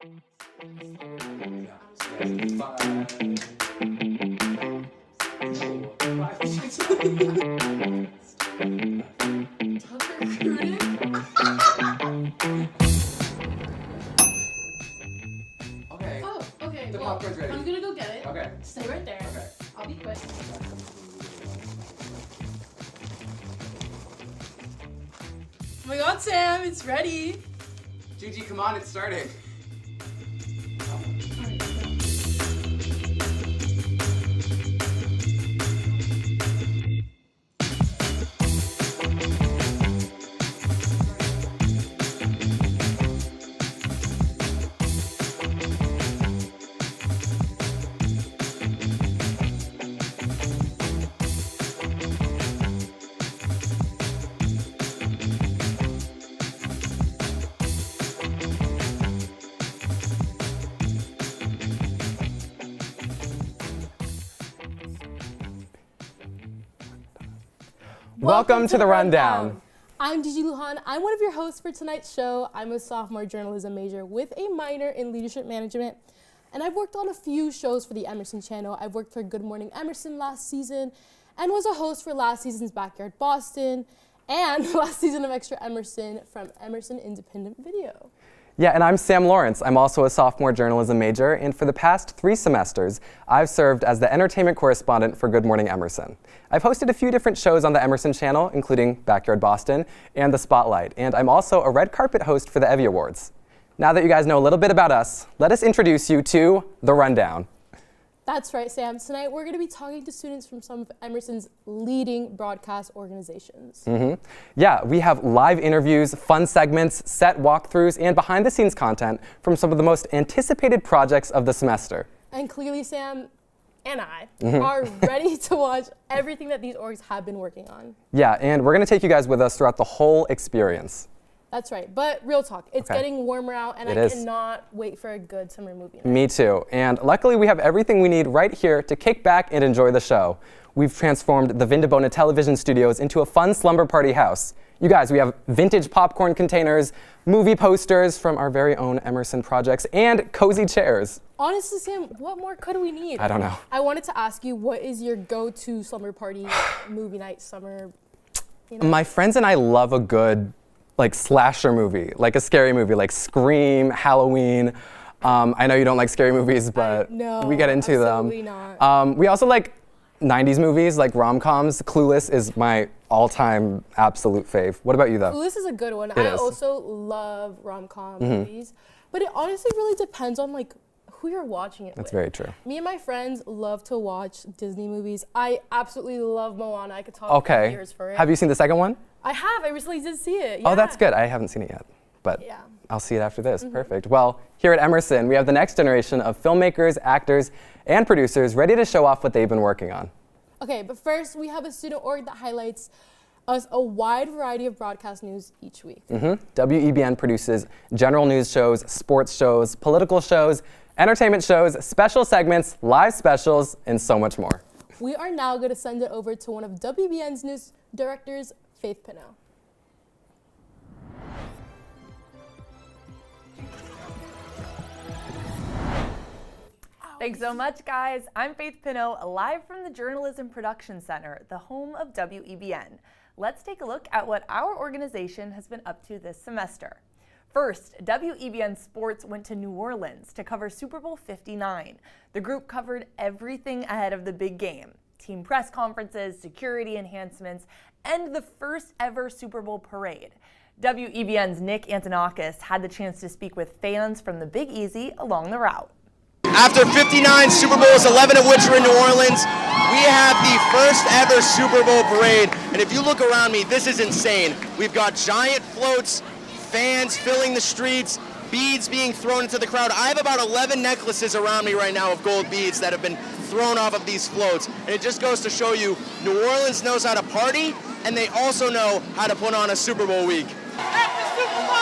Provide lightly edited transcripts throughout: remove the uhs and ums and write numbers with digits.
Okay. Oh, okay. The Well, popcorn's ready. I'm gonna go get it. Okay. Stay right there. Okay. I'll be quick. Oh my god, Sam, it's ready. Gigi, come on, it's starting. Welcome to the Rundown. I'm Gigi Lujan. I'm one of your hosts for tonight's show. I'm a sophomore journalism major with a minor in leadership management. And I've worked on a few shows for the Emerson Channel. I've worked for Good Morning Emerson last season and was a host for last season's Backyard Boston and last season of Extra Emerson from Emerson Independent Video. Yeah, and I'm Sam Lawrence. I'm also a sophomore journalism major, and for the past 3 semesters, I've served as the entertainment correspondent for Good Morning Emerson. I've hosted a few different shows on the Emerson Channel, including Backyard Boston and The Spotlight, and I'm also a red carpet host for the EVVY Awards. Now that you guys know a little bit about us, let us introduce you to The Rundown. That's right, Sam. Tonight we're going to be talking to students from some of Emerson's leading broadcast organizations. Yeah, we have live interviews, fun segments, set walkthroughs, and behind-the-scenes content from some of the most anticipated projects of the semester. And clearly, Sam and I are ready to watch everything that these orgs have been working on. Yeah, and we're going to take you guys with us throughout the whole experience. That's right. But real talk, it's getting warmer out, and I cannot wait for a good summer movie night. Me too. And luckily, we have everything we need right here to kick back and enjoy the show. We've transformed the Vindabona television studios into a fun slumber party house. You guys, we have vintage popcorn containers, movie posters from our very own Emerson projects, and cozy chairs. Honestly, Sam, what more could we need? I don't know. I wanted to ask you, what is your go-to slumber party movie night, summer, you know? My friends and I love a good slasher movie, like a scary movie, like Scream, Halloween. I know you don't like scary movies, but we get into them. Absolutely not. We also like 90s movies, like rom-coms. Clueless is my all-time absolute fave. What about you, though? Clueless is a good one. I also love rom-com movies, but it honestly really depends on who you're watching it with. That's very true. Me and my friends love to watch Disney movies. I absolutely love Moana. I could talk for years for it. Have you seen the second one? I have. I recently did see it. Yeah. Oh, that's good. I haven't seen it yet, but I'll see it after this. Perfect. Well, here at Emerson, we have the next generation of filmmakers, actors, and producers ready to show off what they've been working on. Okay, but first, we have a student org that highlights us a wide variety of broadcast news each week. WEBN produces general news shows, sports shows, political shows, entertainment shows, special segments, live specials, and so much more. We are now going to send it over to one of WEBN's news directors, Faith Pinnell. Thanks so much, guys. I'm Faith Pinnell, live from the Journalism Production Center, the home of WEBN. Let's take a look at what our organization has been up to this semester. First, WEBN Sports went to New Orleans to cover Super Bowl 59. The group covered everything ahead of the big game: team press conferences, security enhancements, and the first ever Super Bowl parade. WEBN's Nick Antonakis had the chance to speak with fans from the Big Easy along the route. After 59 Super Bowls, 11 of which were in New Orleans, we have the first ever Super Bowl parade. And if you look around me, this is insane. We've got giant floats, fans filling the streets, beads being thrown into the crowd. I have about 11 necklaces around me right now of gold beads that have been thrown off of these floats. And it just goes to show you, New Orleans knows how to party, and they also know how to put on a Super Bowl week. Happy Super Bowl!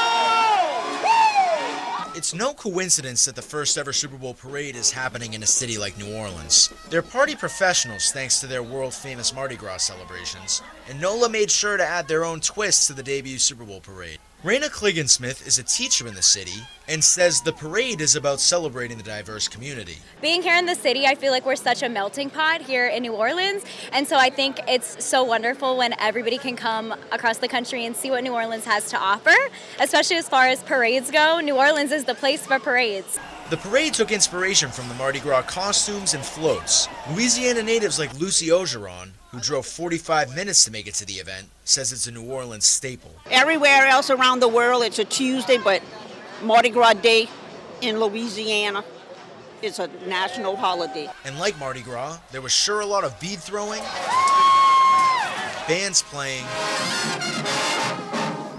It's no coincidence that the first ever Super Bowl parade is happening in a city like New Orleans. They're party professionals thanks to their world-famous Mardi Gras celebrations, and NOLA made sure to add their own twist to the debut Super Bowl parade. Raina Cligginsmith is a teacher in the city and says the parade is about celebrating the diverse community. Being here in the city, I feel like we're such a melting pot here in New Orleans, and so I think it's so wonderful when everybody can come across the country and see what New Orleans has to offer, especially as far as parades go. New Orleans is the place for parades. The parade took inspiration from the Mardi Gras costumes and floats. Louisiana natives like Lucy Ogeron, who drove 45 minutes to make it to the event, says it's a New Orleans staple. Everywhere else around the world, it's a Tuesday, but Mardi Gras Day in Louisiana is a national holiday. And like Mardi Gras, there was sure a lot of bead throwing, bands playing,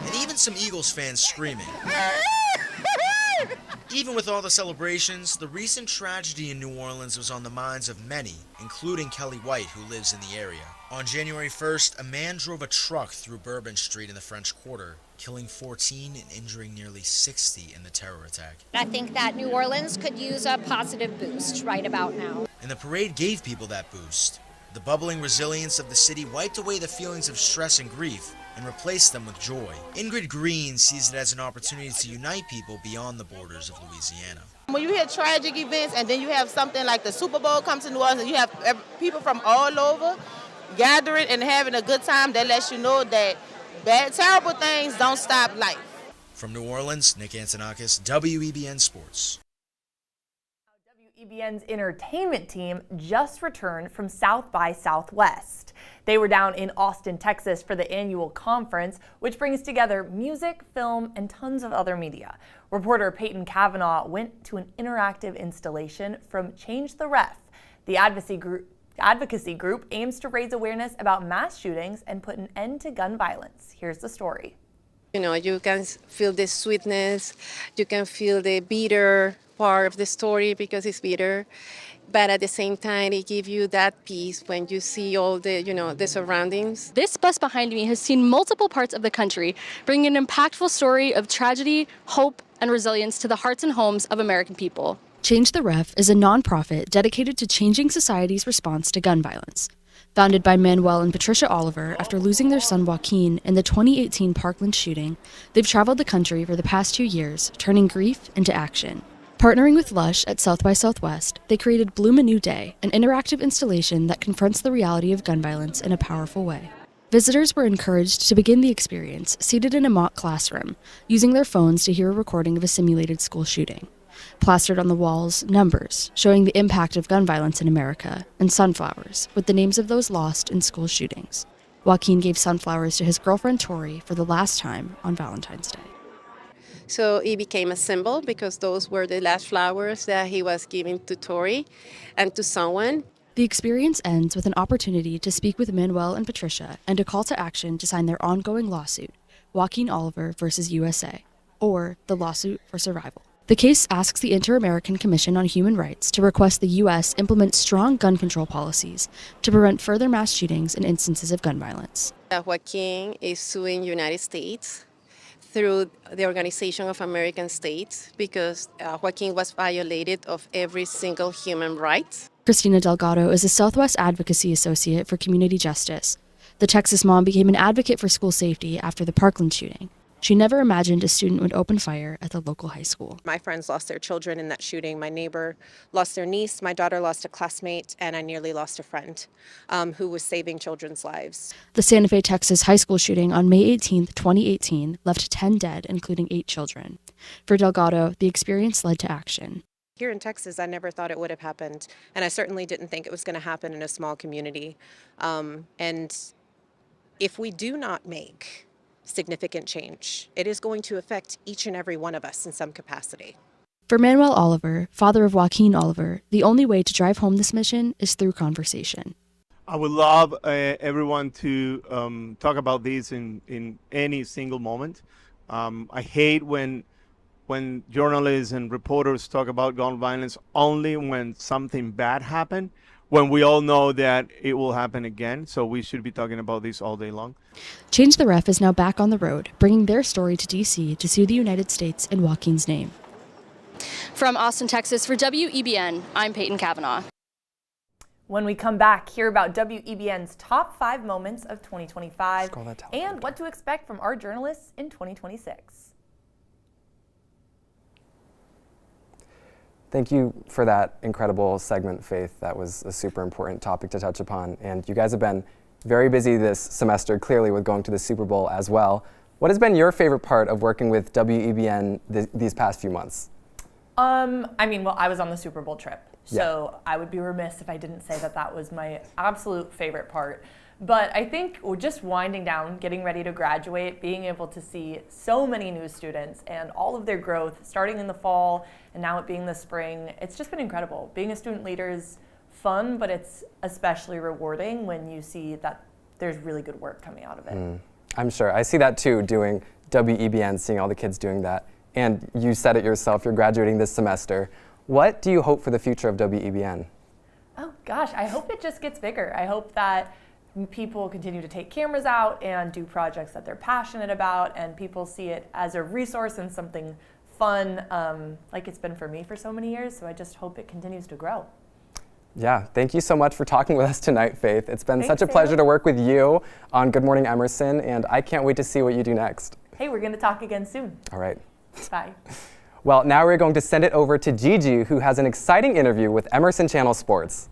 and even some Eagles fans screaming. Even with all the celebrations, the recent tragedy in New Orleans was on the minds of many, including Kelly White, who lives in the area. On January 1st, a man drove a truck through Bourbon Street in the French Quarter, killing 14 and injuring nearly 60 in the terror attack. I think that New Orleans could use a positive boost right about now. And the parade gave people that boost. The bubbling resilience of the city wiped away the feelings of stress and grief and replaced them with joy. Ingrid Green sees it as an opportunity to unite people beyond the borders of Louisiana. When you hear tragic events and then you have something like the Super Bowl come to New Orleans and you have people from all over gathering and having a good time, that lets you know that terrible things don't stop life. From New Orleans, Nick Antonakis, WEBN Sports. WEBN's entertainment team just returned from South by Southwest. They were down in Austin, Texas for the annual conference, which brings together music, film, and tons of other media. Reporter Peyton Kavanaugh went to an interactive installation from Change the Ref. The advocacy group aims to raise awareness about mass shootings and put an end to gun violence. Here's the story. You know, you can feel the sweetness, you can feel the bitter part of the story because it's bitter, but at the same time it gives you that peace when you see all the, the surroundings. This bus behind me has seen multiple parts of the country, bringing an impactful story of tragedy, hope, and resilience to the hearts and homes of American people. Change the Ref is a nonprofit dedicated to changing society's response to gun violence. Founded by Manuel and Patricia Oliver after losing their son Joaquin in the 2018 Parkland shooting, they've traveled the country for the past 2 years, turning grief into action. Partnering with Lush at South by Southwest, they created Bloom a New Day, an interactive installation that confronts the reality of gun violence in a powerful way. Visitors were encouraged to begin the experience seated in a mock classroom, using their phones to hear a recording of a simulated school shooting. Plastered on the walls, numbers showing the impact of gun violence in America, and sunflowers with the names of those lost in school shootings. Joaquin gave sunflowers to his girlfriend Tori for the last time on Valentine's Day. So it became a symbol because those were the last flowers that he was giving to Tori and to someone. The experience ends with an opportunity to speak with Manuel and Patricia and a call to action to sign their ongoing lawsuit, Joaquin Oliver versus USA, or the Lawsuit for Survival. The case asks the Inter-American Commission on Human Rights to request the U.S. implement strong gun control policies to prevent further mass shootings and instances of gun violence. Joaquin is suing United States through the Organization of American States because Joaquin was violated of every single human right. Christina Delgado is a Southwest Advocacy Associate for Community Justice. The Texas mom became an advocate for school safety after the Parkland shooting. She never imagined a student would open fire at the local high school. My friends lost their children in that shooting. My neighbor lost their niece. My daughter lost a classmate, and I nearly lost a friend who was saving children's lives. The Santa Fe, Texas high school shooting on May 18, 2018 left 10 dead, including 8 children. For Delgado, the experience led to action. Here in Texas, I never thought it would have happened, and I certainly didn't think it was going to happen in a small community. And if we do not make significant change, it is going to affect each and every one of us in some capacity. For Manuel Oliver, father of Joaquin Oliver, the only way to drive home this mission is through conversation. I would love everyone to talk about this in any single moment. I hate when journalists and reporters talk about gun violence only when something bad happened, when we all know that it will happen again. So we should be talking about this all day long. Change the Ref is now back on the road, bringing their story to D.C. to sue the United States in Joaquin's name. From Austin, Texas, for WEBN, I'm Peyton Kavanaugh. When we come back, hear about WEBN's top 5 moments of 2025 and what to expect from our journalists in 2026. Thank you for that incredible segment, Faith. That was a super important topic to touch upon. And you guys have been very busy this semester, clearly, with going to the Super Bowl as well. What has been your favorite part of working with WEBN these past few months? I mean, well, I was on the Super Bowl trip, so I would be remiss if I didn't say that that was my absolute favorite part. But I think just winding down, getting ready to graduate, being able to see so many new students and all of their growth starting in the fall and now it being the spring, it's just been incredible. Being a student leader is fun, but it's especially rewarding when you see that there's really good work coming out of it. I'm sure. I see that too, doing WEBN, seeing all the kids doing that. And you said it yourself, you're graduating this semester. What do you hope for the future of WEBN? Oh gosh, I hope it just gets bigger. I hope that people continue to take cameras out and do projects that they're passionate about, and people see it as a resource and something fun, like it's been for me for so many years. So I just hope it continues to grow. Yeah, thank you so much for talking with us tonight, Faith. It's been such a pleasure to work with you on Good Morning Emerson, and I can't wait to see what you do next. Hey, we're going to talk again soon. All right. Bye. Well, now we're going to send it over to Gigi, who has an exciting interview with Emerson Channel Sports.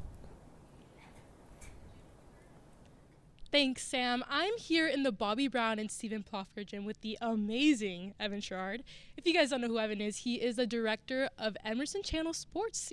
Thanks, Sam. I'm here in the Bobby Brown and Stephen Plofker gym with the amazing Evan Sherrard. If you guys don't know who Evan is, he is the director of Emerson Channel Sports.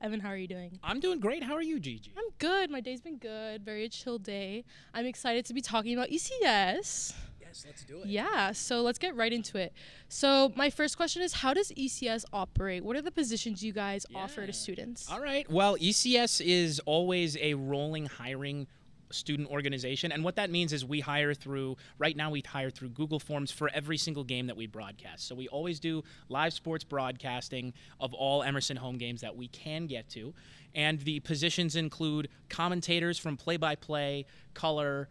Evan, how are you doing? I'm doing great. How are you, Gigi? I'm good. My day's been good. Very chill day. I'm excited to be talking about ECS. Yes, let's do it. Yeah, so let's get right into it. So my first question is, how does ECS operate? What are the positions you guys offer to students? All right. Well, ECS is always a rolling hiring student organization, and what that means is we hire through, right now we hire through Google Forms for every single game that we broadcast. So we always do live sports broadcasting of all Emerson home games that we can get to, and the positions include commentators from play-by-play, color,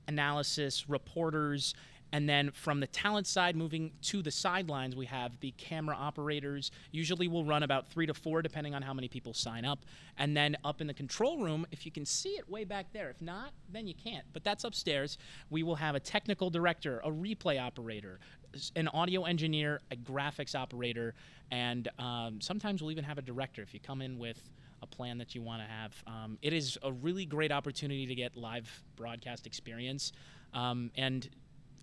analysis, reporters, and then from the talent side, moving to the sidelines, we have the camera operators. Usually we'll run about 3 to 4, depending on how many people sign up. And then up in the control room, if you can see it way back there. If not, then you can't. But that's upstairs. We will have a technical director, a replay operator, an audio engineer, a graphics operator, and sometimes we'll even have a director if you come in with a plan that you want to have. It is a really great opportunity to get live broadcast experience. And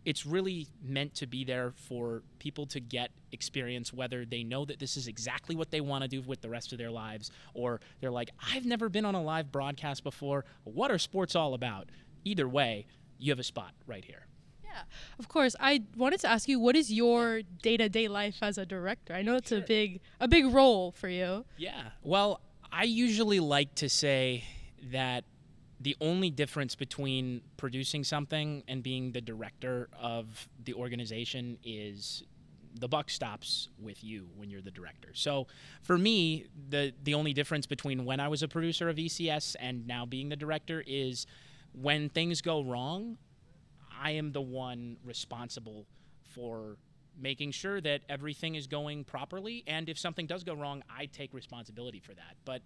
it's really meant to be there for people to get experience, whether they know that this is exactly what they want to do with the rest of their lives, or they're like, I've never been on a live broadcast before. What are sports all about? Either way, you have a spot right here. Yeah, of course. I wanted to ask you, what is your day-to-day life as a director? I know it's a big role for you. Yeah. Well, I usually like to say that the only difference between producing something and being the director of the organization is the buck stops with you when you're the director. So for me, the only difference between when I was a producer of ECS and now being the director is when things go wrong, I am the one responsible for making sure that everything is going properly. And if something does go wrong, I take responsibility for that. But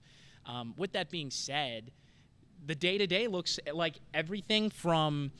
with that being said, the day-to-day looks like everything from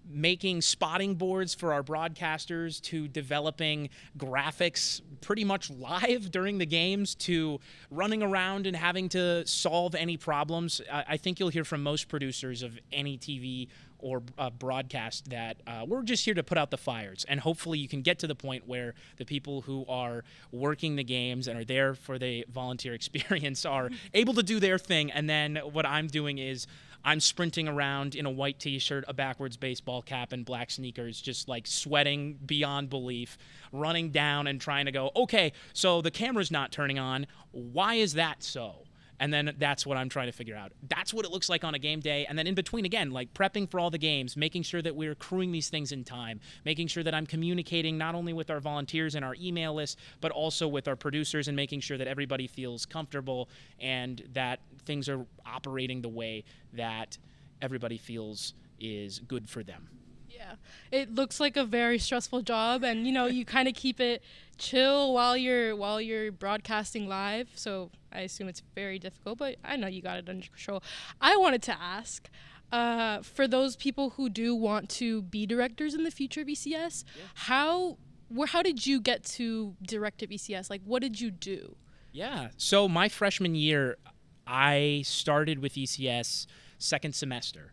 making spotting boards for our broadcasters to developing graphics pretty much live during the games to running around and having to solve any problems. I think you'll hear from most producers of any TV or broadcast that we're just here to put out the fires, and hopefully you can get to the point where the people who are working the games and are there for the volunteer experience are able to do their thing, and then what I'm doing is I'm sprinting around in a white t-shirt, a backwards baseball cap, and black sneakers, just like sweating beyond belief, running down and trying to go, okay, so the camera's not turning on. Why is that so? And then that's what I'm trying to figure out. That's what it looks like on a game day. And then in between, again, like prepping for all the games, making sure that we're crewing these things in time, making sure that I'm communicating not only with our volunteers and our email list, but also with our producers, and making sure that everybody feels comfortable and that things are operating the way that everybody feels is good for them. Yeah, it looks like a very stressful job, and you kind of keep it chill while you're broadcasting live. So I assume it's very difficult, but I know you got it under control. I wanted to ask, for those people who do want to be directors in the future of ECS, how did you get to direct at ECS? Like, what did you do? Yeah, so my freshman year, I started with ECS second semester.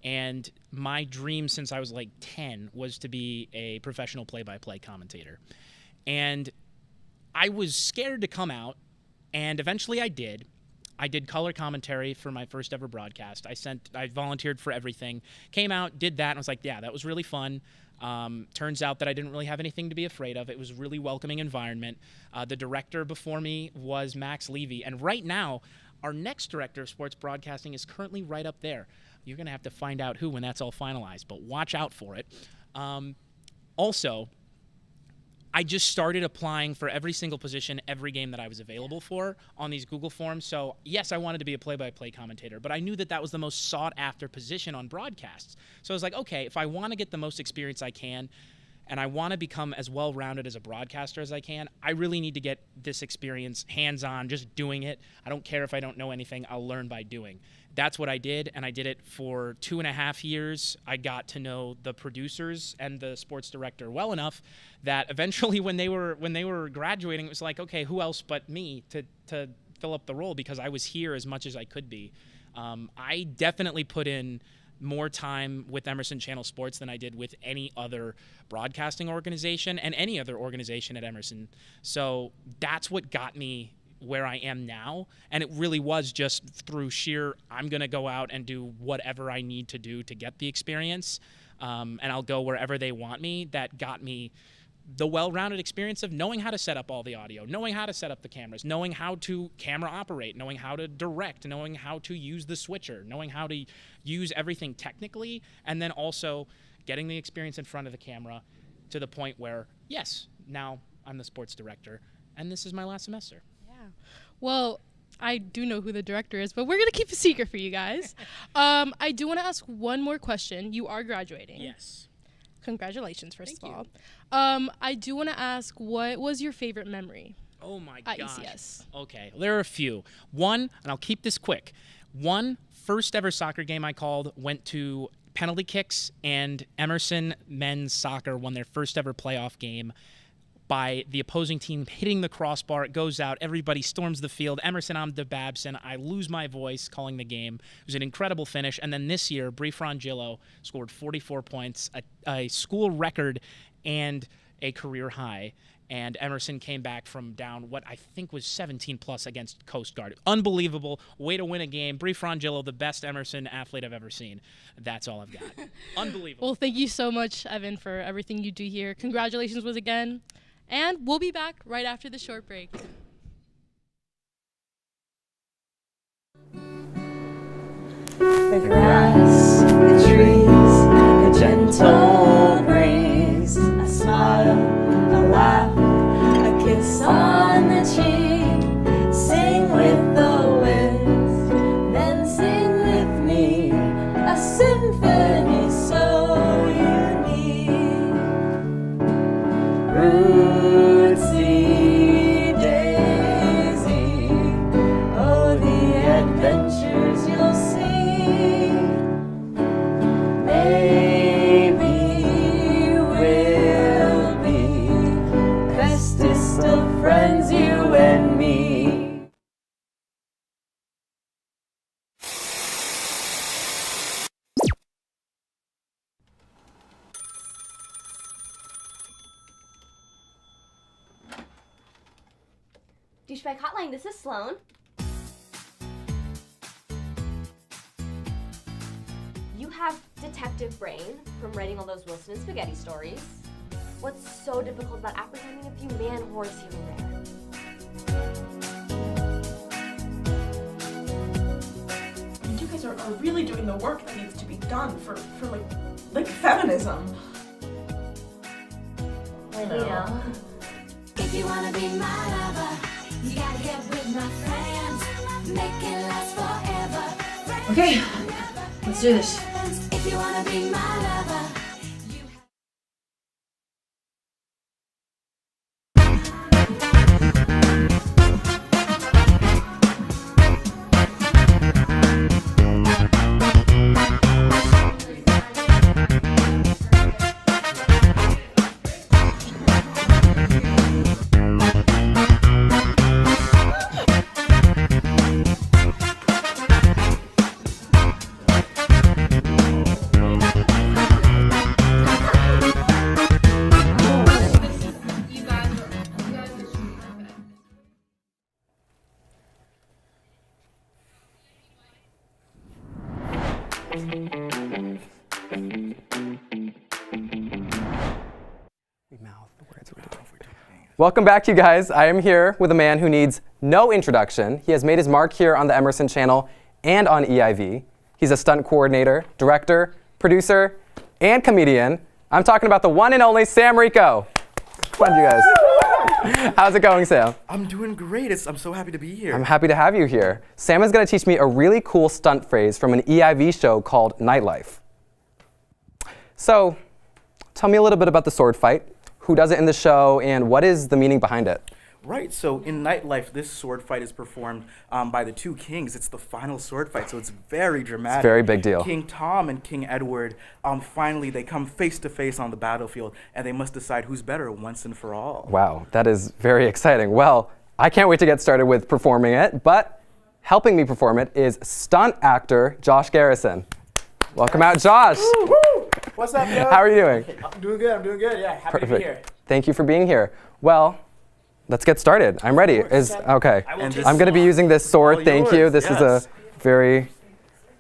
And my dream since I was like 10 was to be a professional play-by-play commentator. And I was scared to come out, and eventually I did. I did color commentary for my first ever broadcast. I volunteered for everything, came out, did that, and was like, yeah, that was really fun. Turns out that I didn't really have anything to be afraid of. It was a really welcoming environment. The director before me was Max Levy, and right now, our next director of sports broadcasting is currently right up there. You're going to have to find out who when that's all finalized, but watch out for it. Also, I just started applying for every single position, every game that I was available for on these Google forms. So, yes, I wanted to be a play-by-play commentator, but I knew that that was the most sought-after position on broadcasts. So I was like, okay, if I want to get the most experience I can, and I want to become as well-rounded as a broadcaster as I can, I really need to get this experience hands-on, just doing it. I don't care if I don't know anything. I'll learn by doing. That's what I did, and I did it for 2.5 years. I got to know the producers and the sports director well enough that eventually when they were graduating, it was like, okay, who else but me to fill up the role, because I was here as much as I could be. I definitely put in more time with Emerson Channel Sports than I did with any other broadcasting organization and any other organization at Emerson. So that's what got me where I am now, and it really was just through sheer, I'm going to go out and do whatever I need to do to get the experience, and I'll go wherever they want me. That got me the well-rounded experience of knowing how to set up all the audio, knowing how to set up the cameras, knowing how to camera operate, knowing how to direct, knowing how to use the switcher, knowing how to use everything technically, and then also getting the experience in front of the camera to the point where, yes, now I'm the sports director, and this is my last semester. Well, I do know who the director is, but we're going to keep a secret for you guys. I do want to ask one more question. You are graduating. Yes. Congratulations, first of all. I do want to ask, what was your favorite memory? Oh my at gosh. ECS? Okay, there are a few. One, and I'll keep this quick. One, first ever soccer game I called went to penalty kicks, and Emerson men's soccer won their first ever playoff game by the opposing team hitting the crossbar. It goes out. Everybody storms the field. Emerson on to Babson. I lose my voice calling the game. It was an incredible finish. And then this year, Bri Frangillo scored 44 points, a school record and a career high. And Emerson came back from down what I think was 17+ against Coast Guard. Unbelievable way to win a game. Bri Frangillo, the best Emerson athlete I've ever seen. That's all I've got. Unbelievable. Well, thank you so much, Evan, for everything you do here. Congratulations once again. And we'll be back right after the short break. The grass, the trees, a gentle breeze, a smile, a laugh, a kiss on the cheek. Sing with the wind, then sing with me, a symphony so unique. Rootsy Daisy, oh the adventures you'll see. Maybe we'll be bestest of friends, you and me. Douchebag Hotline, this is Sloan. You have detective brain from writing all those Wilson and Spaghetti stories. What's so difficult about apprehending a few man-whores here and there? You guys are really doing the work that needs to be done for like feminism. I know. You know. If you wanna be my lover, you gotta get with my friends. Make it last forever. Okay, let's do this. If you wanna be my lover, Welcome back, you guys. I am here with a man who needs no introduction. He has made his mark here on the Emerson Channel and on EIV. He's a stunt coordinator, director, producer, and comedian. I'm talking about the one and only Sam Rico. Come on, you guys. How's it going, Sam? I'm doing great. I'm so happy to be here. I'm happy to have you here. Sam is going to teach me a really cool stunt phrase from an EIV show called Nightlife. So, tell me a little bit about the sword fight. Who does it in the show, and what is the meaning behind it? Right, so in Nightlife, this sword fight is performed by the two kings. It's the final sword fight, so it's very dramatic. It's a very big deal. King Tom and King Edward, finally they come face to face on the battlefield, and they must decide who's better once and for all. Wow, that is very exciting. Well, I can't wait to get started with performing it, but helping me perform it is stunt actor Josh Garrison. Welcome out, Josh. Woo! What's up, yo? How are you doing? I'm doing good, yeah, happy to be here. Thank you for being here. Well, let's get started. I'm ready. Okay. I'm going to be using this sword. Thank you. This is a very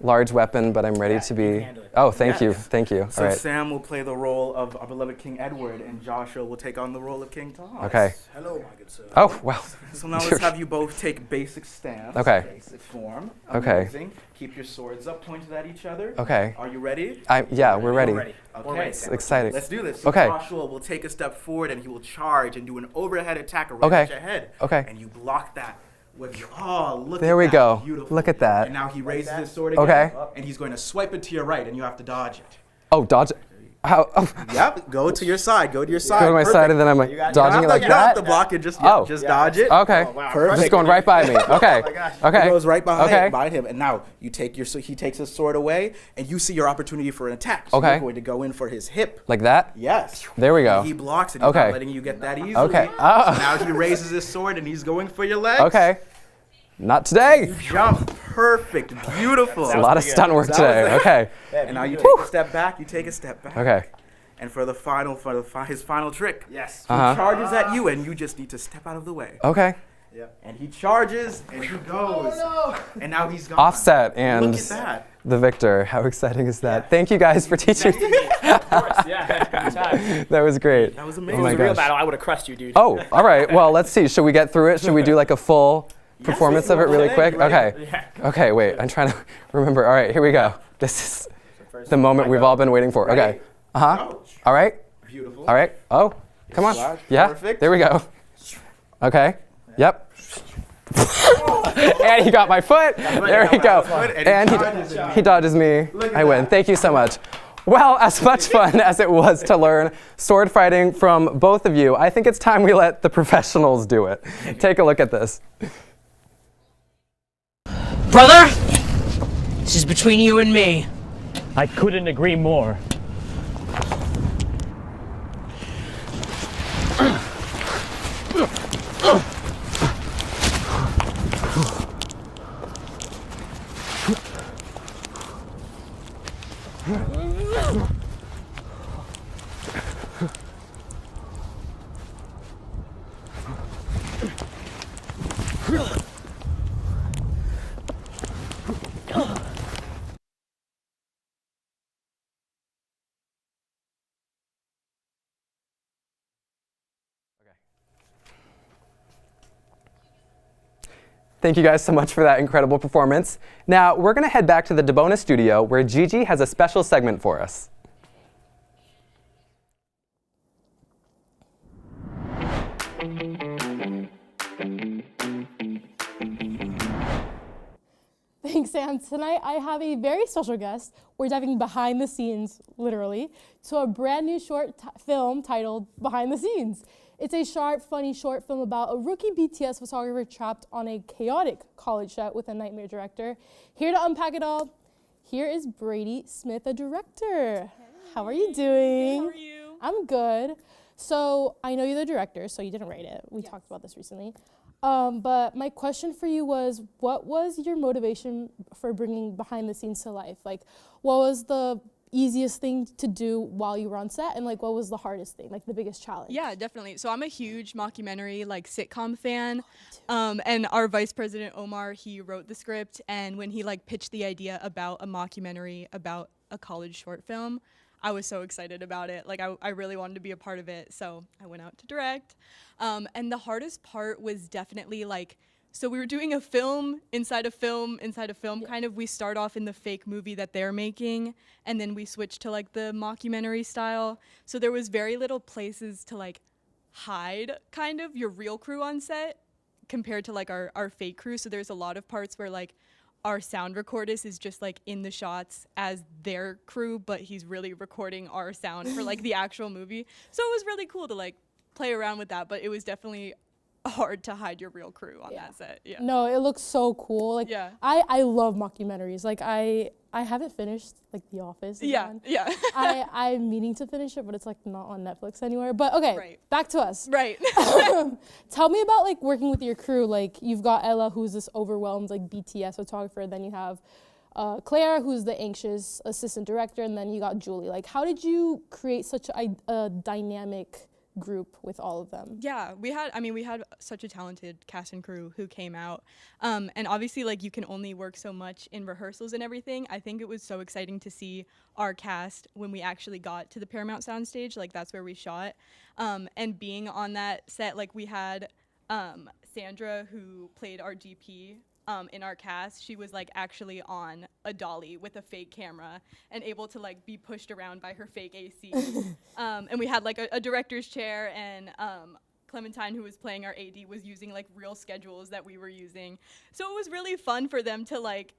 large weapon, but I'm ready to be. Oh, thank you. Thank you. So all right. Sam will play the role of our beloved King Edward, and Joshua will take on the role of King Tom. Okay. Hello, my good sir. Oh, well. So now let's have you both take basic stance. Okay. Basic form. Okay. Amazing. Keep your swords up, pointed at each other. Okay. Are you ready? Yeah, we're ready. Okay. It's exciting. Let's do this. So okay. Joshua will take a step forward, and he will charge and do an overhead attack right at your head. Okay. And you block that. With your, oh, look there at we that. go. Beautiful. Look at that. And now he raises his sword again. Okay. And he's going to swipe it to your right, and you have to dodge it. Oh, dodge it. How? Oh. Yep. Go to your side. Go to your side. Go to my side, and then I'm like dodging it like that. You don't have to block it. Just dodge it. Okay. Oh, wow. Perfect. Just going right by me. Okay. Okay. He goes right behind him, and now you take he takes his sword away, and you see your opportunity for an attack. So you're going to go in for his hip. Like that? Yes. There we go. And he blocks it. He's not letting you get that easily. Okay. Oh. So now he raises his sword, and he's going for your legs. Okay. Not today. You jump. Perfect. Beautiful. It's a lot of stunt work today. Okay. And now you take a step back. You take a step back. Okay. And for his final trick, yes, he charges at you, and you just need to step out of the way. Okay. Yep. And he charges, and he goes. Oh, no. And now he's gone. Offset and look at that. The victor. How exciting is that? Yeah. Thank you guys for teaching me. Of course, yeah. Good time. That was great. That was amazing. If it was a real battle, I would have crushed you, dude. Oh, all right. Well, let's see. Should we get through it? Should we do like a full performance of it really quick? Okay. Yeah. Okay, wait. I'm trying to remember. All right, here we go. This is the moment we've all been waiting for. Okay. All right. Beautiful. All right. Oh, come on. Slash. Yeah. Perfect. There we go. Okay. Yep. And he got my foot. There we go. And he dodges me. I win. Thank you so much. Well, as much fun as it was to learn sword fighting from both of you, I think it's time we let the professionals do it. Take a look at this. Brother, this is between you and me. I couldn't agree more. Thank you guys so much for that incredible performance. Now, we're going to head back to the DeBona studio where Gigi has a special segment for us. Thanks, Sam. Tonight I have a very special guest. We're diving behind the scenes, literally, to a brand new short film titled Behind the Scenes. It's a sharp, funny short film about a rookie BTS photographer trapped on a chaotic college set with a nightmare director. Here to unpack it all, here is Brady Smith, the director. Hey. How are you doing? Good, how are you? I'm good. So I know you're the director, so you didn't write it. We talked about this recently. But my question for you was, what was your motivation for bringing behind the scenes to life? Like, what was the easiest thing to do while you were on set, and like what was the hardest thing, like the biggest challenge? Yeah, definitely. So I'm a huge mockumentary like sitcom fan, and our vice president Omar, he wrote the script, and when he like pitched the idea about a mockumentary about a college short film, I was so excited about it. Like I really wanted to be a part of it, so I went out to direct. And the hardest part was definitely like, so we were doing a film inside a film inside a film, kind of. We start off in the fake movie that they're making, and then we switch to like the mockumentary style. So there was very little places to like hide kind of your real crew on set compared to like our fake crew. So there's a lot of parts where like our sound recordist is just like in the shots as their crew, but he's really recording our sound for like the actual movie. So it was really cool to like play around with that, but it was definitely hard to hide your real crew on that set. Yeah. No, it looks so cool. Like I love mockumentaries. Like I haven't finished like The Office. Again. Yeah. I'm meaning to finish it, but it's like not on Netflix anywhere. But okay, back to us. Right. Tell me about like working with your crew. Like you've got Ella, who's this overwhelmed like BTS photographer. Then you have Claire, who's the anxious assistant director, and then you got Julie. Like how did you create such a dynamic group with all of them? Yeah, we had such a talented cast and crew who came out. And obviously like you can only work so much in rehearsals and everything. I think it was so exciting to see our cast when we actually got to the Paramount soundstage, like that's where we shot. And being on that set, like we had Sandra, who played our DP, in our cast. She was like actually on a dolly with a fake camera and able to like be pushed around by her fake AC. And we had like a director's chair, and Clementine, who was playing our AD, was using like real schedules that we were using. So it was really fun for them to like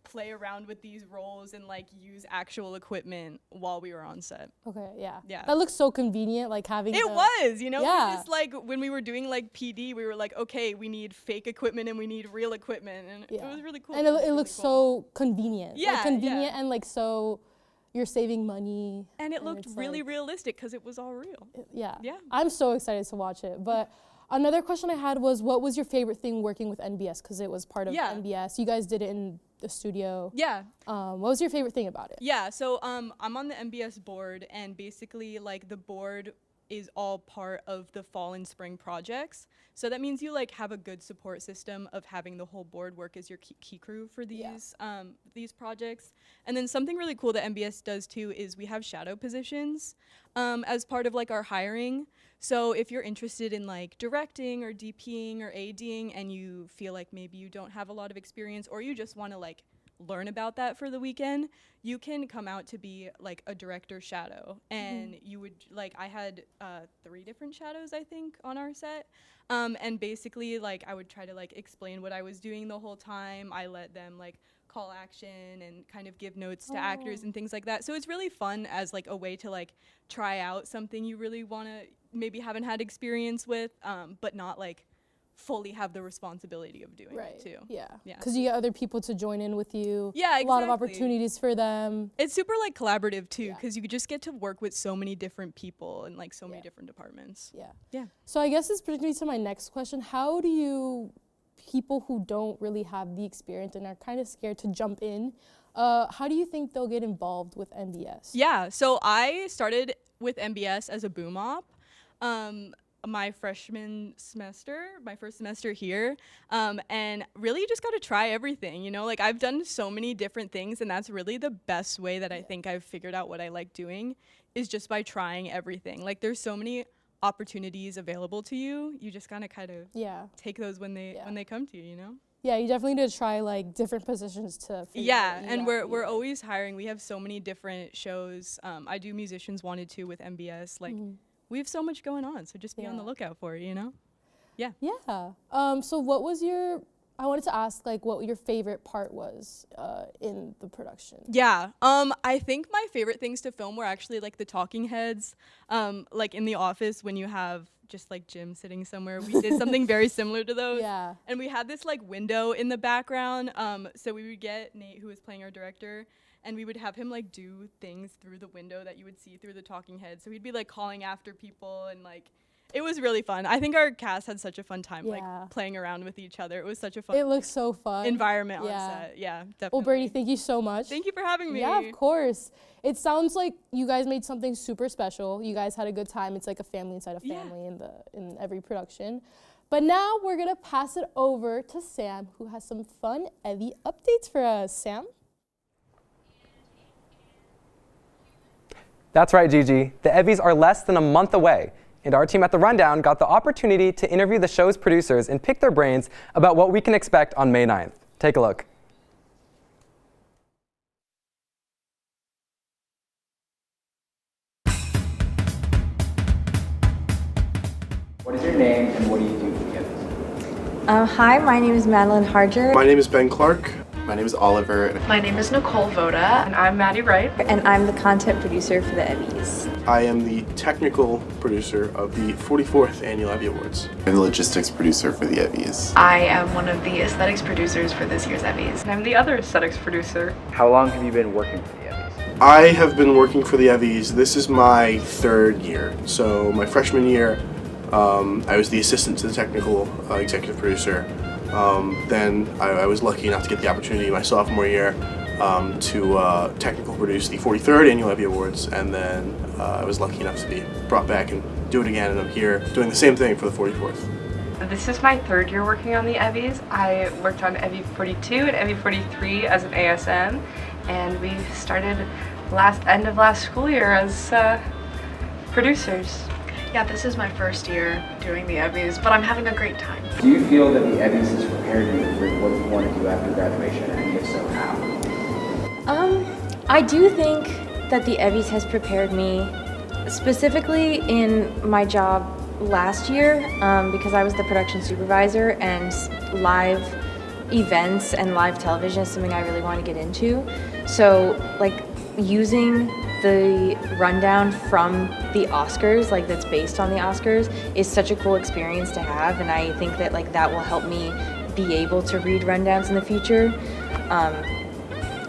play around with these roles and like use actual equipment while we were on set. Okay, yeah. Yeah. That looks so convenient, like having It was, you know, yeah. we just like when we were doing like PD, we were like, okay, we need fake equipment and we need real equipment, and it was really cool. And it looks so convenient. Yeah, like, convenient and like so you're saving money. And it looked really realistic because it was all real. Yeah. Yeah. I'm so excited to watch it. But another question I had was, what was your favorite thing working with NBS? Because it was part of NBS. You guys did it in the studio. Yeah. What was your favorite thing about it? Yeah, so I'm on the NBS board, and basically like the board is all part of the fall and spring projects. So that means you like have a good support system of having the whole board work as your key crew for these projects. And then something really cool that NBS does too is we have shadow positions as part of like our hiring. So if you're interested in like directing or DPing or ADing and you feel like maybe you don't have a lot of experience, or you just want to like learn about that for the weekend, you can come out to be like a director shadow. And you would like, I had 3 different shadows I think on our set, and basically like I would try to like explain what I was doing the whole time. I let them like call action and kind of give notes to actors and things like that. So it's really fun as like a way to like try out something you really want to maybe haven't had experience with, but not like fully have the responsibility of doing it too. Yeah. Yeah. Because you get other people to join in with you. Yeah, exactly. A lot of opportunities for them. It's super like collaborative too, because you just get to work with so many different people and like so many different departments. Yeah. Yeah. So I guess this brings me to my next question. How do you, people who don't really have the experience and are kind of scared to jump in, how do you think they'll get involved with NBS? Yeah, so I started with NBS as a boom op. My freshman semester, my first semester here, and really you just got to try everything, you know, like I've done so many different things, and that's really the best way that I think I've figured out what I like doing is just by trying everything. Like there's so many opportunities available to you, you just gotta kind of take those when they come to you, you know? Yeah, you definitely need to try like different positions to figure out and we're always hiring. We have so many different shows. I do Musicians Wanted To with MBS, like we have so much going on, so just be on the lookout for it, you know? Yeah. Yeah. So what was your, I wanted to ask like what your favorite part was in the production. Yeah. I think my favorite things to film were actually like the talking heads, like in The Office when you have just like Jim sitting somewhere. We did something very similar to those. Yeah. And we had this like window in the background. So we would get Nate, who was playing our director, and we would have him like do things through the window that you would see through the talking head. So he'd be like calling after people, and like it was really fun. I think our cast had such a fun time like playing around with each other. It was such a fun. It looks so fun. Environment on set. Yeah, definitely. Well, Brady, thank you so much. Thank you for having me. Yeah, of course. It sounds like you guys made something super special. You guys had a good time. It's like a family inside a family in every production. But now we're gonna pass it over to Sam, who has some fun EVVY updates for us. Sam? That's right, Gigi. The Evvys are less than a month away, and our team at The Rundown got the opportunity to interview the show's producers and pick their brains about what we can expect on May 9th. Take a look. What is your name and what do you do for the Evvys? Hi, my name is Madeline Harger. My name is Ben Clark. My name is Oliver. My name is Nicole Voda. And I'm Maddie Wright. And I'm the content producer for the Evvys. I am the technical producer of the 44th Annual EVVY Awards. I'm the logistics producer for the Evvys. I am one of the aesthetics producers for this year's Evvys. And I'm the other aesthetics producer. How long have you been working for the Evvys? I have been working for the Evvys. This is my third year. So my freshman year, I was the assistant to the technical executive producer. Then I was lucky enough to get the opportunity my sophomore year to technical produce the 43rd Annual EVVY Awards, and then I was lucky enough to be brought back and do it again, and I'm here doing the same thing for the 44th. This is my third year working on the Evvys. I worked on EVVY 42 and EVVY 43 as an ASM, and we started end of last school year as producers. Yeah, this is my first year doing the Evvys, but I'm having a great time. Do you feel that the Evvys has prepared you for what you want to do after graduation, and if so, how? I do think that the Evvys has prepared me, specifically in my job last year, because I was the production supervisor, and live events and live television is something I really want to get into. So, like, using the rundown from the Oscars, like that's based on the Oscars, is such a cool experience to have, and I think that like that will help me be able to read rundowns in the future.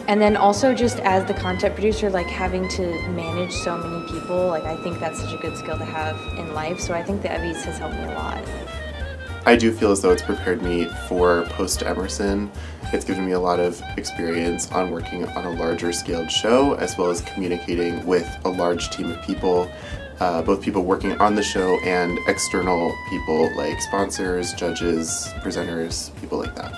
And then also just as the content producer, like having to manage so many people, like I think that's such a good skill to have in life, so I think the Evvys has helped me a lot. I do feel as though it's prepared me for post-Emerson. It's given me a lot of experience on working on a larger scaled show, as well as communicating with a large team of people, both people working on the show and external people like sponsors, judges, presenters, people like that.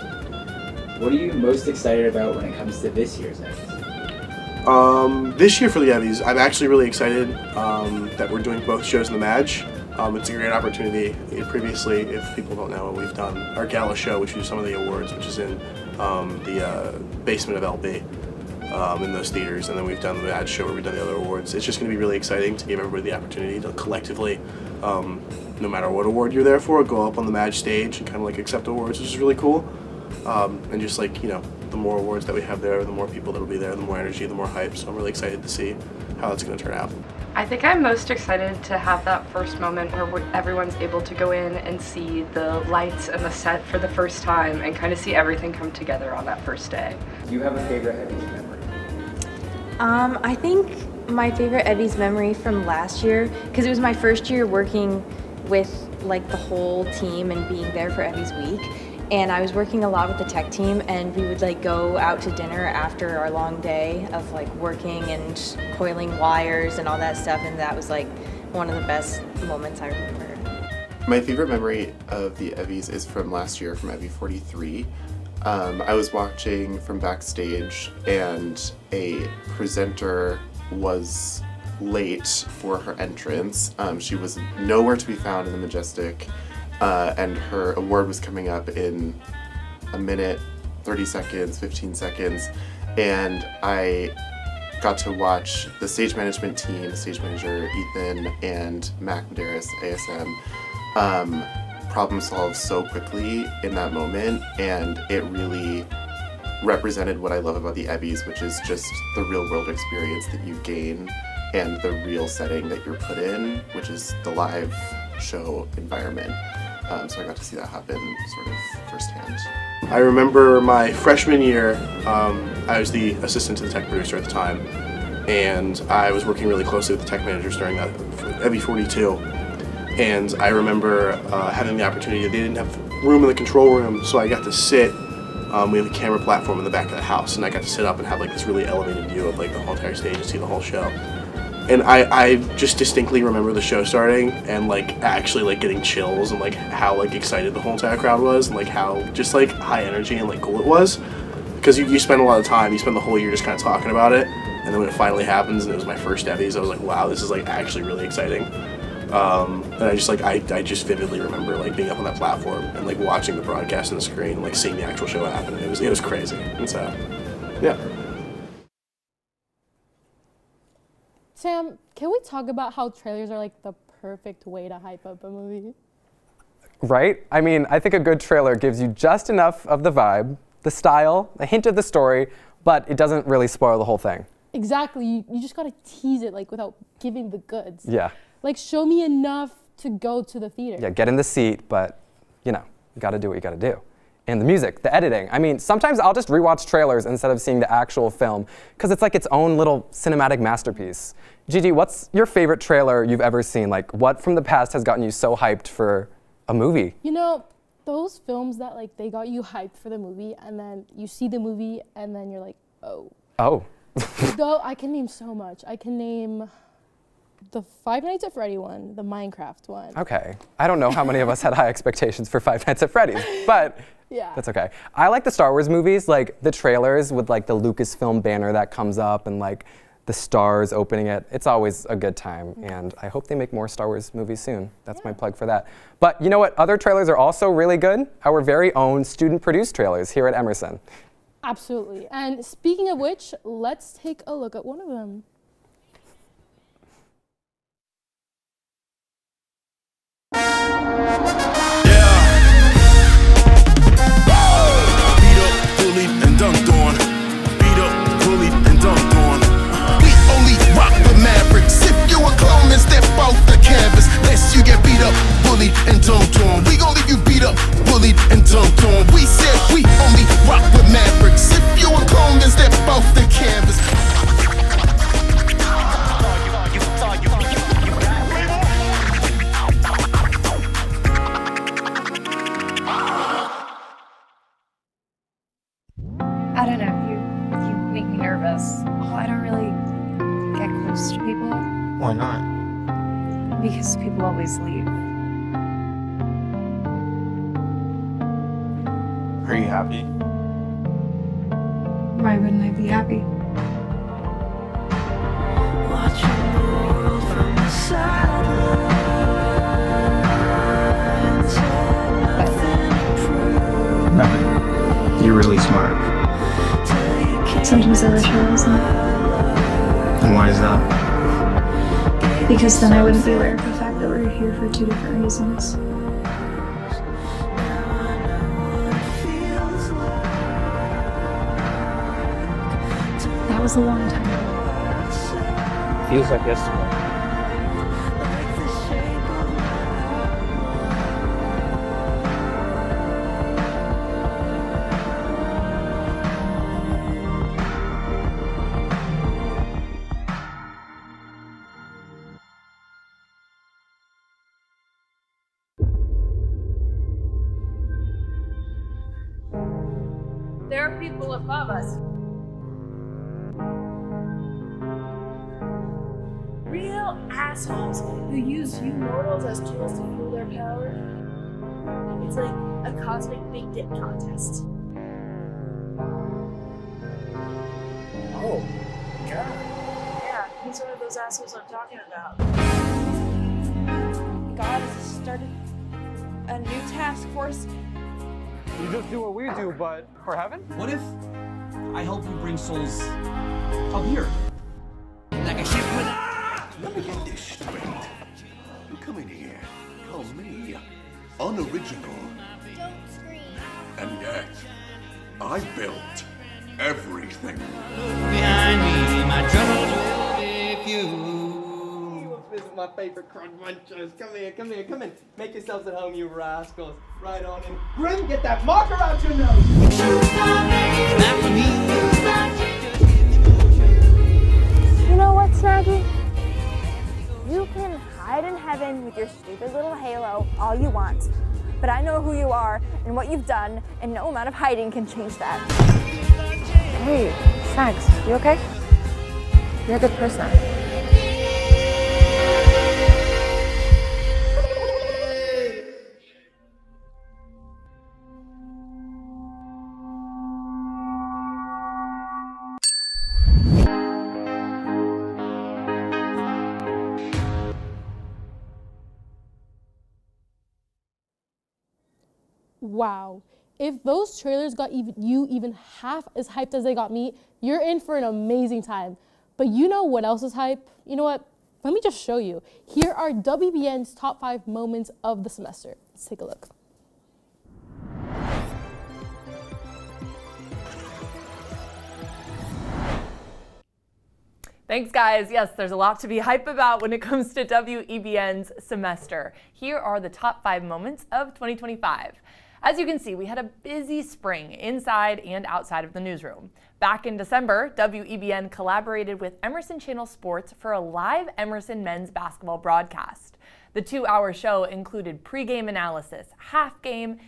What are you most excited about when it comes to this year's Evvys? This year for the Evvys, I'm actually really excited that we're doing both shows in the Madge. It's a great opportunity. Previously, if people don't know what we've done, our gala show, which is some of the awards, which is in the basement of LB in those theaters, and then we've done the Madge show where we've done the other awards. It's just going to be really exciting to give everybody the opportunity to collectively, no matter what award you're there for, go up on the Madge stage and kind of like accept awards, which is really cool. And just like, you know, the more awards that we have there, the more people that will be there, the more energy, the more hype. So I'm really excited to see how that's going to turn out. I think I'm most excited to have that first moment where everyone's able to go in and see the lights and the set for the first time and kind of see everything come together on that first day. Do you have a favorite Evvys memory? I think my favorite Evvys memory from last year, because it was my first year working with like the whole team and being there for Evvys week. And I was working a lot with the tech team, and we would like go out to dinner after our long day of like working and coiling wires and all that stuff, and that was like one of the best moments I remember. My favorite memory of the Evvys is from last year, from EVVY 43. I was watching from backstage, and a presenter was late for her entrance. She was nowhere to be found in the Majestic. And her award was coming up in a minute, 30 seconds, 15 seconds, and I got to watch the stage management team, stage manager Ethan and Mac Medeiros, ASM, problem solve so quickly in that moment, and it really represented what I love about the Evvys, which is just the real world experience that you gain and the real setting that you're put in, which is the live show environment. So I got to see that happen sort of firsthand. I remember my freshman year, I was the assistant to the tech producer at the time, and I was working really closely with the tech managers during that EVVY 42. And I remember having the opportunity, they didn't have room in the control room, so I got to sit, we have a camera platform in the back of the house, and I got to sit up and have like this really elevated view of like the whole entire stage and see the whole show. And I just distinctly remember the show starting and like actually like getting chills and like how like excited the whole entire crowd was and like how just like high energy and like cool it was. Because you spend a lot of time, you spend the whole year just kind of talking about it, And then when it finally happens and it was my first Evvys, I was like, wow, this is like actually really exciting. And I just vividly remember like being up on that platform and like watching the broadcast on the screen and like seeing the actual show happen. It was crazy. And so, yeah. Sam, can we talk about how trailers are like the perfect way to hype up a movie? Right? I mean, I think a good trailer gives you just enough of the vibe, the style, a hint of the story, but it doesn't really spoil the whole thing. Exactly. You just gotta tease it like without giving the goods. Yeah. Like show me enough to go to the theater. Yeah, get in the seat, but you know, you gotta do what you gotta do. And the music, the editing. I mean, sometimes I'll just rewatch trailers instead of seeing the actual film because it's like its own little cinematic masterpiece. Gigi, what's your favorite trailer you've ever seen? Like what from the past has gotten you so hyped for a movie? You know, those films that like they got you hyped for the movie and then you see the movie and then you're like, oh. Oh. Though I can name so much. I can name the Five Nights at Freddy one, the Minecraft one. Okay. I don't know how many of us had high expectations for Five Nights at Freddy's, but yeah, that's okay. I like the Star Wars movies, like the trailers with like the Lucasfilm banner that comes up and like the stars opening it. It's always a good time, and I hope they make more Star Wars movies soon. That's my plug for that. But you know what? Other trailers are also really good. Our very own student-produced trailers here at Emerson. Absolutely. And speaking of which, let's take a look at one of them. Bullied and dunked on. Beat up, bullied and dunked on. We only rock the Mavericks. If you a clone, then step off the canvas. Lest you get beat up, bullied and dunked on. We gon' leave you beat up, bullied and dunked on. We said we only rock the Mavericks. If you a clone, then step off the canvas. I don't know, you make me nervous. Oh, I don't really get close to people. Why not? Because people always leave. Are you happy? Why wouldn't I be happy? Nothing. You're really smart. Sometimes I wish I wasn't. And why is that? Because then I wouldn't be aware of the fact that we're here for two different reasons. That was a long time ago. Feels like yesterday. There are people above us. Real assholes who use you mortals as tools to fuel their power. It's like a cosmic big dick contest. Oh, God. Yeah, he's one of those assholes I'm talking about. God has started a new task force. You just do what we do, but for heaven? What if I help you bring souls up here? Like a ship with Let me get this straight. You come in here, call me unoriginal. Don't scream. And yet, I built everything. behind me, my troubles will be few. This is my favorite crunch munchers. Come here, come here, come in. Make yourselves at home, you rascals. Right on in. Grim, get that marker out your nose! You know what, Snaggy? You can hide in heaven with your stupid little halo all you want. But I know who you are and what you've done, and no amount of hiding can change that. Hey, Snags, you okay? You're a good person. Wow. If those trailers got you even half as hyped as they got me, you're in for an amazing time. But you know what else is hype? You know what? Let me just show you. Here are WEBN's top 5 moments of the semester. Let's take a look. Thanks, guys. Yes, there's a lot to be hype about when it comes to WEBN's semester. Here are the top 5 moments of 2025. As you can see, we had a busy spring inside and outside of the newsroom. Back in December, WEBN collaborated with Emerson Channel Sports for a live Emerson men's basketball broadcast. The 2-hour show included pregame analysis, half-game,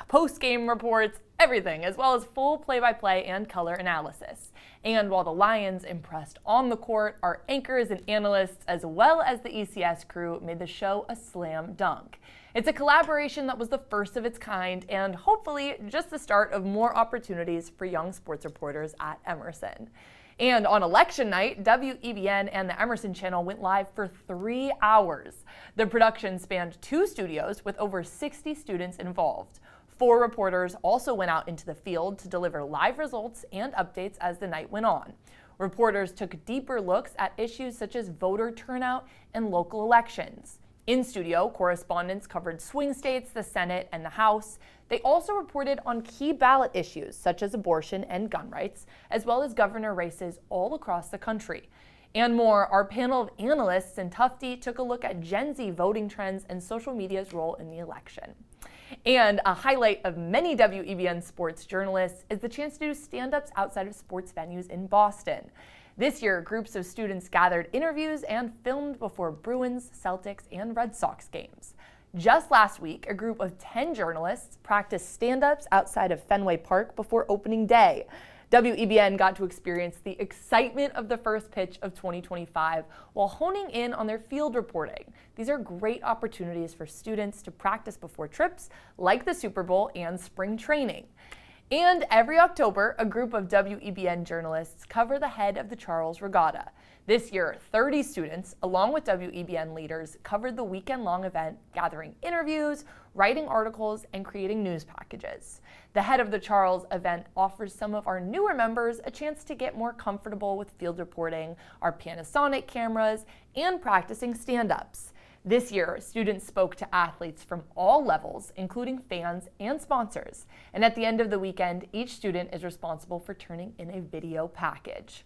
post-game reports, everything, as well as full play-by-play and color analysis. And while the Lions impressed on the court, our anchors and analysts, as well as the ECS crew, made the show a slam dunk. It's a collaboration that was the first of its kind and hopefully just the start of more opportunities for young sports reporters at Emerson. And on election night, WEBN and the Emerson Channel went live for 3 hours. The production spanned 2 studios with over 60 students involved. 4 reporters also went out into the field to deliver live results and updates as the night went on. Reporters took deeper looks at issues such as voter turnout and local elections. In studio, correspondents covered swing states, the Senate, and the House. They also reported on key ballot issues such as abortion and gun rights, as well as governor races all across the country. And more, our panel of analysts in Tufty took a look at Gen Z voting trends and social media's role in the election. And a highlight of many WEBN sports journalists is the chance to do stand-ups outside of sports venues in Boston. This year, groups of students gathered interviews and filmed before Bruins, Celtics, and Red Sox games. Just last week, a group of 10 journalists practiced stand-ups outside of Fenway Park before opening day. WEBN got to experience the excitement of the first pitch of 2025 while honing in on their field reporting. These are great opportunities for students to practice before trips like the Super Bowl and spring training. And every October, a group of WEBN journalists cover the head of the Charles Regatta. This year, 30 students, along with WEBN leaders, covered the weekend-long event, gathering interviews, writing articles, and creating news packages. The Head of the Charles event offers some of our newer members a chance to get more comfortable with field reporting, our Panasonic cameras, and practicing stand-ups. This year, students spoke to athletes from all levels, including fans and sponsors. And at the end of the weekend, each student is responsible for turning in a video package.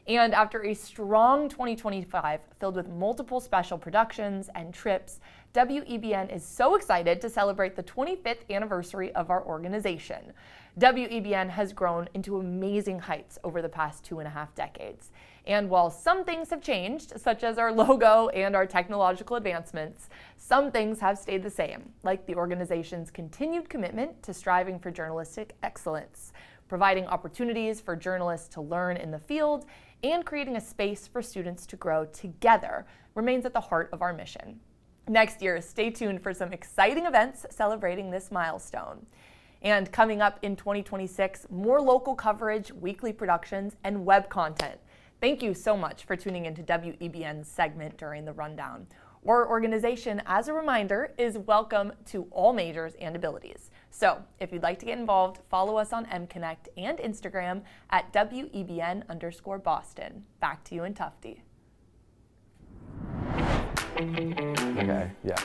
And after a strong 2025 filled with multiple special productions and trips, WEBN is so excited to celebrate the 25th anniversary of our organization. WEBN has grown into amazing heights over the past 2.5 decades. And while some things have changed, such as our logo and our technological advancements, some things have stayed the same, like the organization's continued commitment to striving for journalistic excellence, providing opportunities for journalists to learn in the field, and creating a space for students to grow together remains at the heart of our mission. Next year, stay tuned for some exciting events celebrating this milestone. And coming up in 2026, more local coverage, weekly productions, and web content. Thank you so much for tuning into WEBN's segment during the rundown. Our organization, as a reminder, is welcome to all majors and abilities. So if you'd like to get involved, follow us on MConnect and Instagram at WEBN_Boston. Back to you in Tufty. Okay, yeah.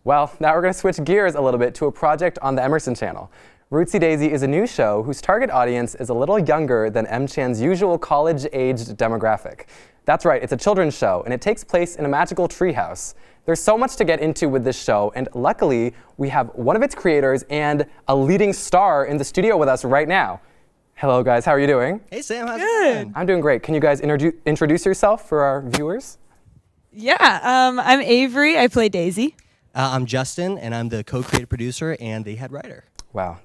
Well, now we're going to switch gears a little bit to a project on the Emerson Channel. Rootsy Daisy is a new show whose target audience is a little younger than M-Chan's usual college-aged demographic. That's right, it's a children's show, and it takes place in a magical treehouse. There's so much to get into with this show, and luckily, we have one of its creators and a leading star in the studio with us right now. Hello, guys. How are you doing? Hey, Sam. How's it going? I'm doing great. Can you guys introduce yourself for our viewers? Yeah, I'm Avery. I play Daisy. I'm Justin, and I'm the co-creative producer and the head writer. Wow.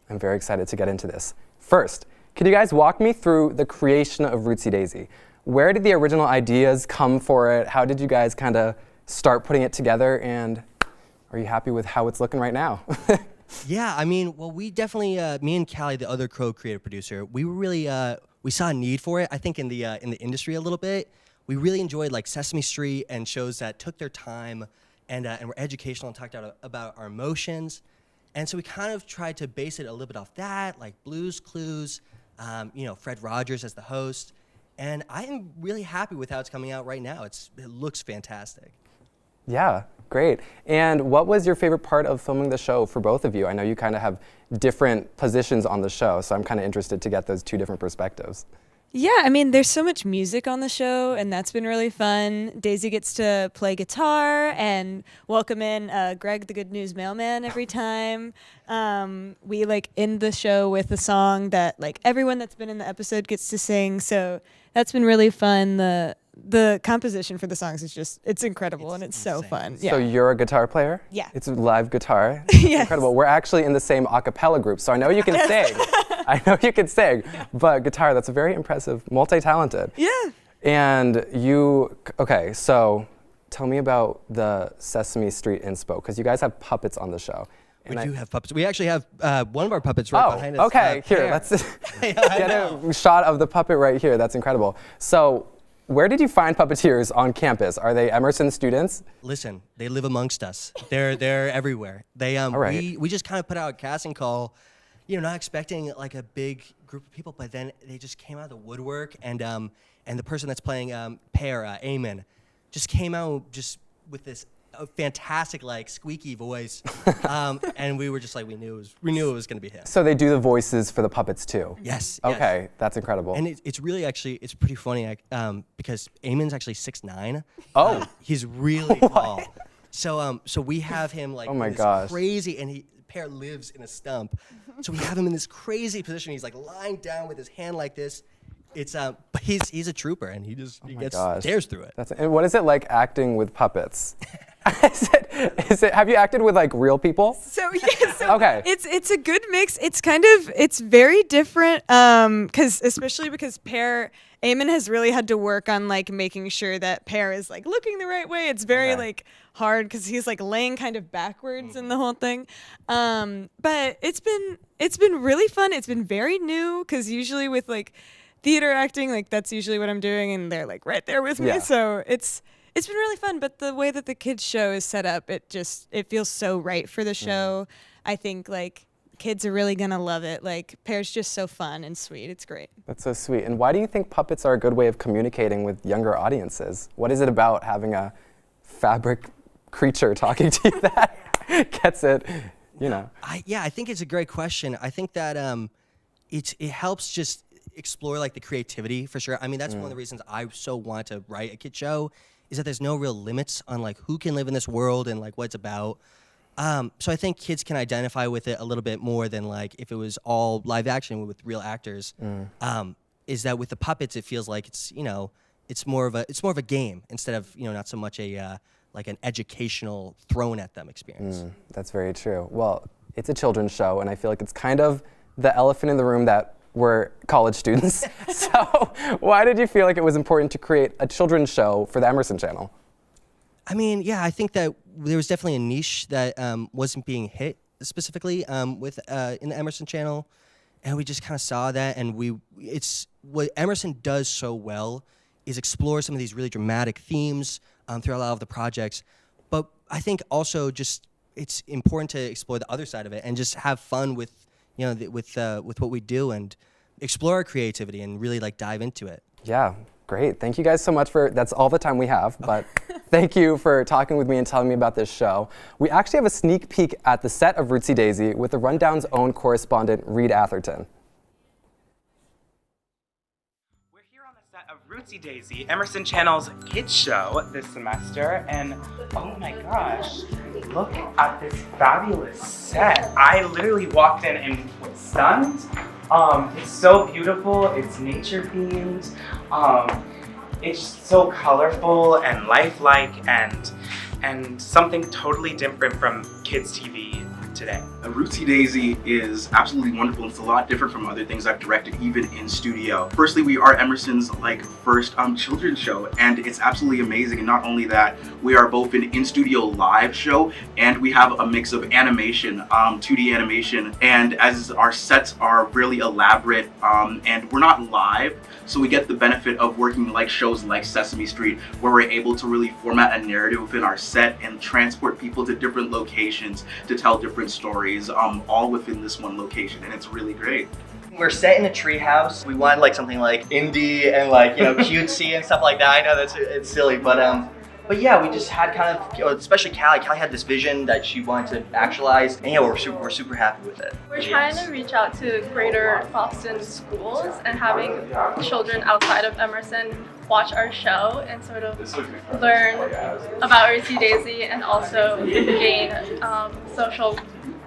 I'm very excited to get into this. First, could you guys walk me through the creation of Rootsy Daisy? Where did the original ideas come for it? How did you guys kind of start putting it together? And are you happy with how it's looking right now? Yeah, I mean, well, we definitely, me and Callie, the other co-creative producer, we were really, we saw a need for it. I think in the industry a little bit. We really enjoyed like Sesame Street and shows that took their time and we're educational and talked about our emotions. And so we kind of tried to base it a little bit off that, like Blue's Clues, Fred Rogers as the host. And I am really happy with how it's coming out right now. It looks fantastic. Yeah, great. And what was your favorite part of filming the show for both of you? I know you kind of have different positions on the show, so I'm kind of interested to get those two different perspectives. Yeah, I mean, there's so much music on the show, and that's been really fun. Daisy gets to play guitar and welcome in Greg, the Good News Mailman, every time. We end the show with a song that everyone that's been in the episode gets to sing, so that's been really fun. The composition for the songs is it's incredible, and it's so fun. Yeah. So you're a guitar player? Yeah. It's live guitar? Yes. Incredible. We're actually in the same a cappella group, so I know you can sing. I know you can sing, but guitar, that's very impressive, multi-talented. Yeah. And okay, so tell me about the Sesame Street inspo, because you guys have puppets on the show. We do have puppets. We actually have one of our puppets right behind us. Okay, here, let's get a shot of the puppet right here. That's incredible. So, where did you find puppeteers on campus? Are they Emerson students? Listen, they live amongst us. They're everywhere. They we just kind of put out a casting call, not expecting a big group of people, but then they just came out of the woodwork, and the person that's playing Pear, Eamon, just came out just with this fantastic squeaky voice, and we were just we knew it was going to be him. So they do the voices for the puppets too? Yes. Okay, that's incredible. And it's really it's pretty funny because Eamon's actually 6'9". Oh. He's really tall. So we have him oh my gosh, crazy, and Pear lives in a stump. So we have him in this crazy position. He's lying down with his hand like this. It's but he's a trooper, and he stares through it. And what is it like acting with puppets? Is it? Have you acted with real people? So yeah, okay. It's a good mix. It's very different especially because Eamon has really had to work on making sure that Pear is looking the right way. It's very hard because he's laying kind of backwards in the whole thing. But it's been really fun. It's been very new because usually with theater acting, that's usually what I'm doing, and they're right there with me. So it's been really fun. But the way that the kids show is set up, it feels so right for the show. I think kids are really gonna love it. Pear's just so fun and sweet. It's great. That's so sweet. And why do you think puppets are a good way of communicating with younger audiences? What is it about having a fabric creature talking to you that gets it? I think it's a great question. I think that it helps just explore the creativity for sure. I mean, that's one of the reasons I so want to write a kid show, is that there's no real limits on who can live in this world and what it's about. So I think kids can identify with it a little bit more than if it was all live action with real actors. Is that with the puppets, it feels like it's more of a game instead of not so much an educational thrown at them experience. That's very true. Well, it's a children's show, and I feel like it's kind of the elephant in the room that we're college students. So why did you feel like it was important to create a children's show for the Emerson Channel? I mean, yeah, I think that there was definitely a niche that wasn't being hit specifically in the Emerson Channel, and we just kind of saw that, and it's what Emerson does so well is explore some of these really dramatic themes through a lot of the projects, but I think also just it's important to explore the other side of it and just have fun with with what we do and explore our creativity and really dive into it. Yeah, great. Thank you guys so much that's all the time we have, but thank you for talking with me and telling me about this show. We actually have a sneak peek at the set of Rootsy Daisy with the Rundown's own correspondent, Reed Atherton. We're here on the set of Rootsy Daisy, Emerson Channel's kids show this semester, and oh my gosh, look at this fabulous set. I literally walked in and was stunned. It's so beautiful, it's nature themed, it's so colorful and lifelike and something totally different from kids TV today. Rootsy Daisy is absolutely wonderful. It's a lot different from other things I've directed, even in studio. Firstly, we are Emerson's first children's show, and it's absolutely amazing. And not only that, we are both an in-studio live show, and we have a mix of animation, 2D animation, and as our sets are really elaborate, and we're not live, So we get the benefit of working like shows like Sesame Street, where we're able to really format a narrative within our set and transport people to different locations to tell different stories, all within this one location, and it's really great. We're set in a treehouse. We wanted like something like indie and like, you know, cutesy and stuff like that. I know it's silly, but yeah, we just had kind of, you know, especially Callie. Callie had this vision that she wanted to actualize, and yeah, we're super happy with it. We're trying to reach out to greater Boston schools and having children outside of Emerson watch our show and sort of learn about Rootsy Daisy and also gain social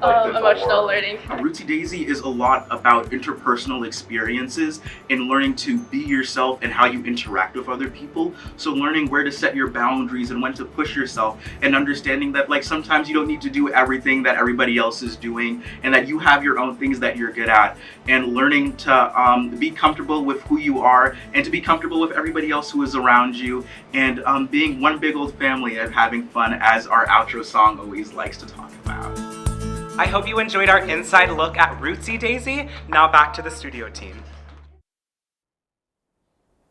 emotional learning. Rootsy Daisy is a lot about interpersonal experiences and learning to be yourself and how you interact with other people. So learning where to set your boundaries and when to push yourself, and understanding that like sometimes you don't need to do everything that everybody else is doing, and that you have your own things that you're good at, and learning to be comfortable with who you are and to be comfortable with everybody else who is around you, and being one big old family and having fun, as our outro song always likes to talk about. I hope you enjoyed our inside look at Rootsy Daisy. Now back to the studio team.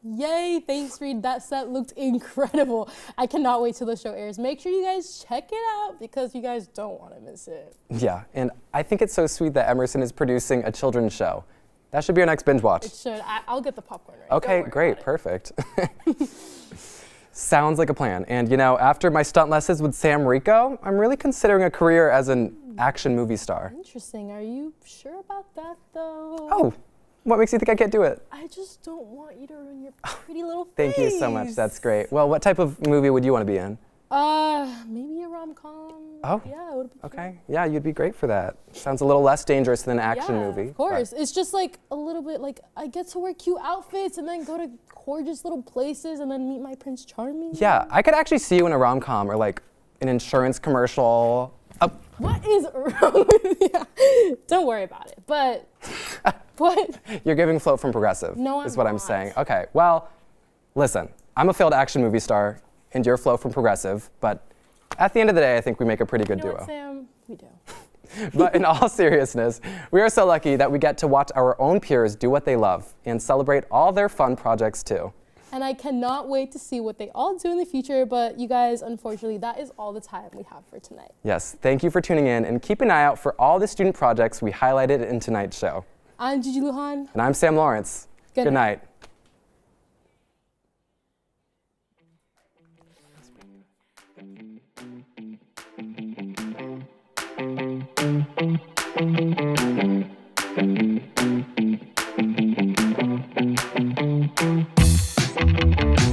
Yay, thanks Reed, that set looked incredible. I cannot wait till the show airs. Make sure you guys check it out because you guys don't want to miss it. Yeah, and I think it's so sweet that Emerson is producing a children's show. That should be our next binge watch. It should. I'll get the popcorn ready. Okay, great, perfect. Sounds like a plan. And you know, after my stunt lessons with Sam Rico, I'm really considering a career as an action movie star. Interesting. Are you sure about that though? Oh, what makes you think I can't do it? I just don't want you to ruin your pretty little face. Thank you so much. That's great. Well, what type of movie would you want to be in? Maybe a rom-com. Oh, yeah, it would be okay. cute. Yeah, you'd be great for that. Sounds a little less dangerous than an action movie. Of course. It's just like a little bit like I get to wear cute outfits and then go to gorgeous little places and then meet my Prince Charming. Yeah, I could actually see you in a rom-com or like an insurance commercial. What is wrong with you? Don't worry about it. But what? You're giving Float from Progressive. No, is what I'm saying. Okay, well, listen, I'm a failed action movie star and you're Float from Progressive, but at the end of the day, I think we make a pretty good duo. What, Sam? We do. But in all seriousness, we are so lucky that we get to watch our own peers do what they love and celebrate all their fun projects too. And I cannot wait to see what they all do in the future, but you guys, unfortunately, that is all the time we have for tonight. Yes, thank you for tuning in, and keep an eye out for all the student projects we highlighted in tonight's show. I'm Gigi Lujan. And I'm Sam Lawrence. Good night. Thank you.